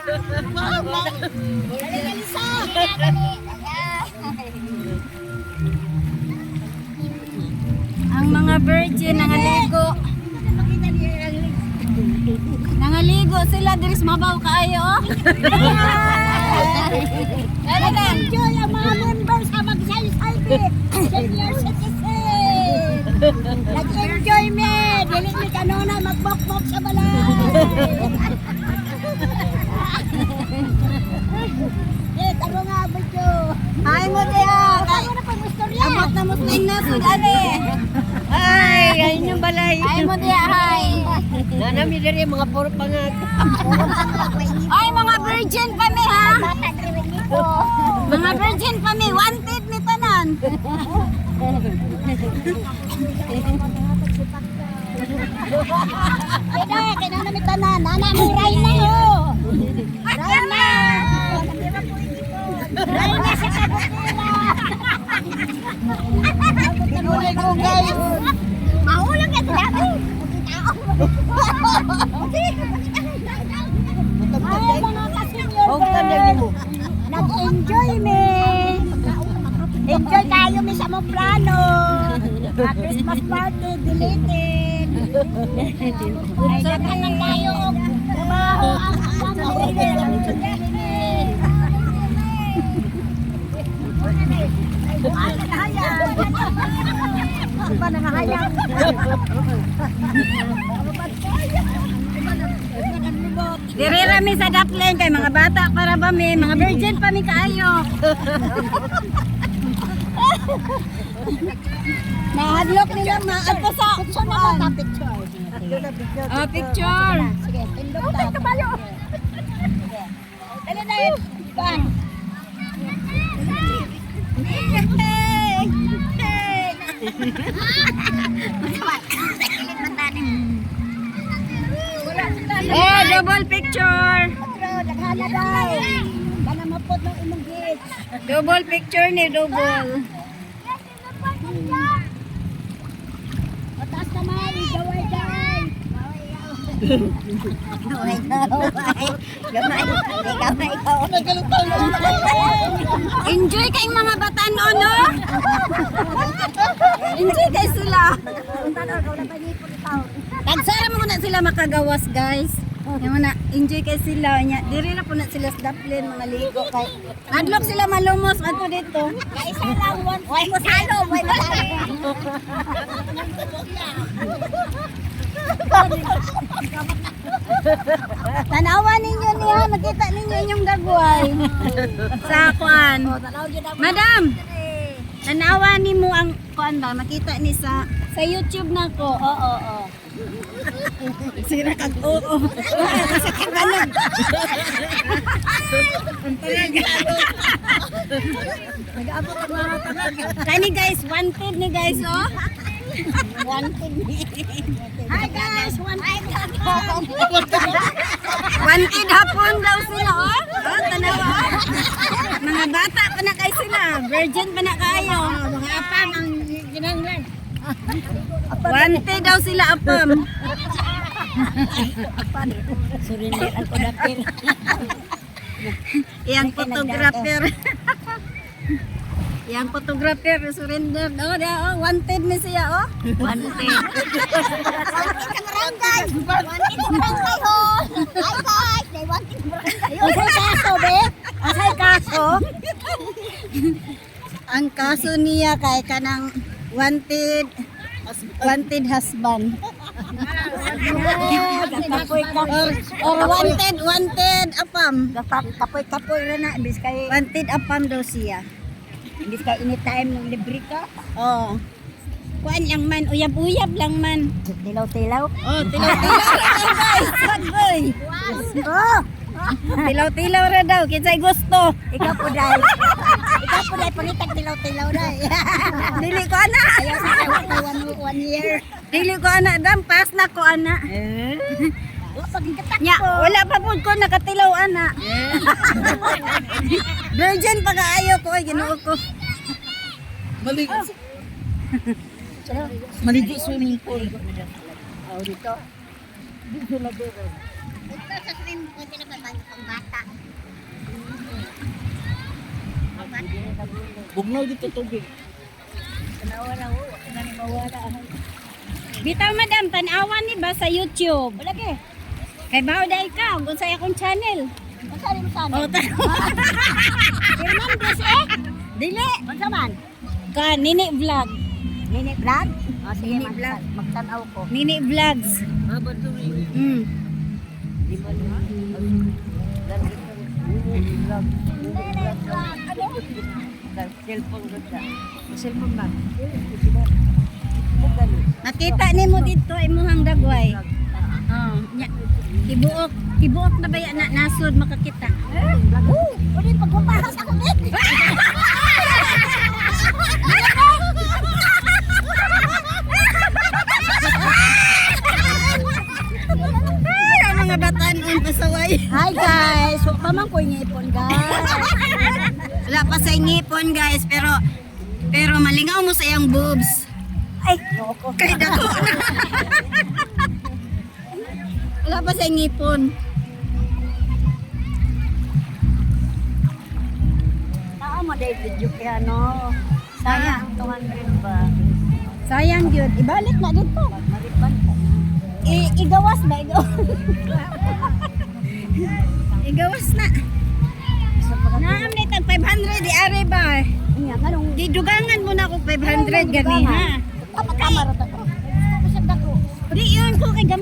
Ang mga virgin nangaligo. Nangaligo sila diris mabaw kaayo. Nag-enjoy ang mga members sa mag-selfie. Senior citizen. Nag-enjoy me. Dili mi kanuna magbok-bok sa balay. Taro nga video. Ay mo diya. Taro na pang istorya. Abot na musling na sudani. Ay, ayun yung balay. Ay mo diya ay. Nanami diri mga puro pangag. Ay mga virgin kami ha. Bata driwin dito. Mga virgin kami wanted ni tanan. Kaya kaya na mi tanan. Nana mi Rayna ho. Rayna. Rayna sa kabukila. Tinuli ko guys. Mahulog ka sila. Ay, mga ka-senior girls. Nag-enjoy me. Enjoy tayo mi sa mong plano. Christmas party deleted. Ay, nagkanan tayo. Trabaho ang pa nangahayang. Diri rami sa Dapleng kay mga bata para ba mi, mga virgin pa mi kaayo. Nahadlok nila maato sa picture na mo ta picture. Oh, picture. Sige, pindot ta. Kabayo. Dali na yun. Ban. Eh, double picture. Patro, daghana daw. Bana mapot ng imong gate. Double picture ni double. Mataas naman, gaway gaway. Gamay, gamay ko. Enjoy kayong mga batanon, no? Enjoy kayo sila. Tagsara mo na sila makagawas, guys. Yung na enjoy kayo sila nya. Diri na po na sila sa Daplin mga ligo kay. Adlok sila malumos ato dito. Kaisa lang, way mo salo, way mo salo. Tanawa ninyo niya, makita ninyo yung dagway. Sa kuan. Madam, tanawa ni mo ang kuan ba? Makita ni sa YouTube na ko. Oo, oo. Sira kag oo. Sa kabalag. Nag-abot ang mga tanag. Kani guys, wanted ni guys, oh. Wanted me. Hi guys, wanted hapon. Wanted hapon daw sila, oh. Oh, tanawa, oh. Mga bata pa na kayo sila. Virgin pa na kayo. Mga apang ang ginanglan. Wanted daw sila, apam. Surrender ako dapil. Yang photographer. Yang photographer, surrender. Oh, wanted ni siya, oh. Wanted. Wanted sa barangay. Wanted sa barangay ho. Hi guys, they wanted sa barangay. Asay kaso, be? Asay kaso? Ang kaso niya kay kanang wanted husband. Or wanted apam. Kapoy ra na bis kay Wanted apam daw siya. bis kay anytime ng libre ka. Oh. Kuan lang man, uyab-uyab lang man. Tilaw-tilaw. Oh, tilaw-tilaw ra daw, guys. Sagoy. Oh, Tilaw-tilaw ra daw, kinsay gusto. ikaw po dai. Ikaw po dai palitag tilaw-tilaw dai. Dili ko ana. Ayaw sa kay one year. Dili ko ana, dam pass na ko ana. Paging katak Nya, wala pa pud ko nakatilaw ana. Virgin pa kaayo ko, ay Ginoo ko. Maligo swimming pool. Oh, dito. Dito na dito. sa swim ko sila pang bata. Bugnaw dito tubig. Bitaw madam, tanawan ni ba sa YouTube? Wala ke. Kay bao da ikaw, kung sa akong channel. Masali mo sana. O, Fernandez eh. dili. Unsa man? Ka, Nini Vlog. Nini vlog? Oh, sige, Nini vlog. magtanaw ko. Nini Vlogs. Aba to rin. Mm. Di ba na? Cellphone ko siya. Cellphone ba? Nakita ni mo dito imuhang dagway. Oh, nya. Tibuok na ba yan na nasod makakita? Uli pagpapahas ako din. Ay, ang mga batanon pasaway. Hi guys, so paman ko ngipon guys. Wala pa sa ngipon guys, pero malingaw mo sa iyang boobs. Ay, loko. Kay dako. Wala pa sa ngipon. Naa mo dahil video kaya no. Sayang, 200 ba? Sayang yun. Ibalik na dito. Mariban ka na. Igawas ba? Igawas na. Naam na itang 500 di are ba? Iya, kanong Didugangan mo na ako 500 gani ha. Dapat kamera to. Gusto ko sa dako. Di yun ko kay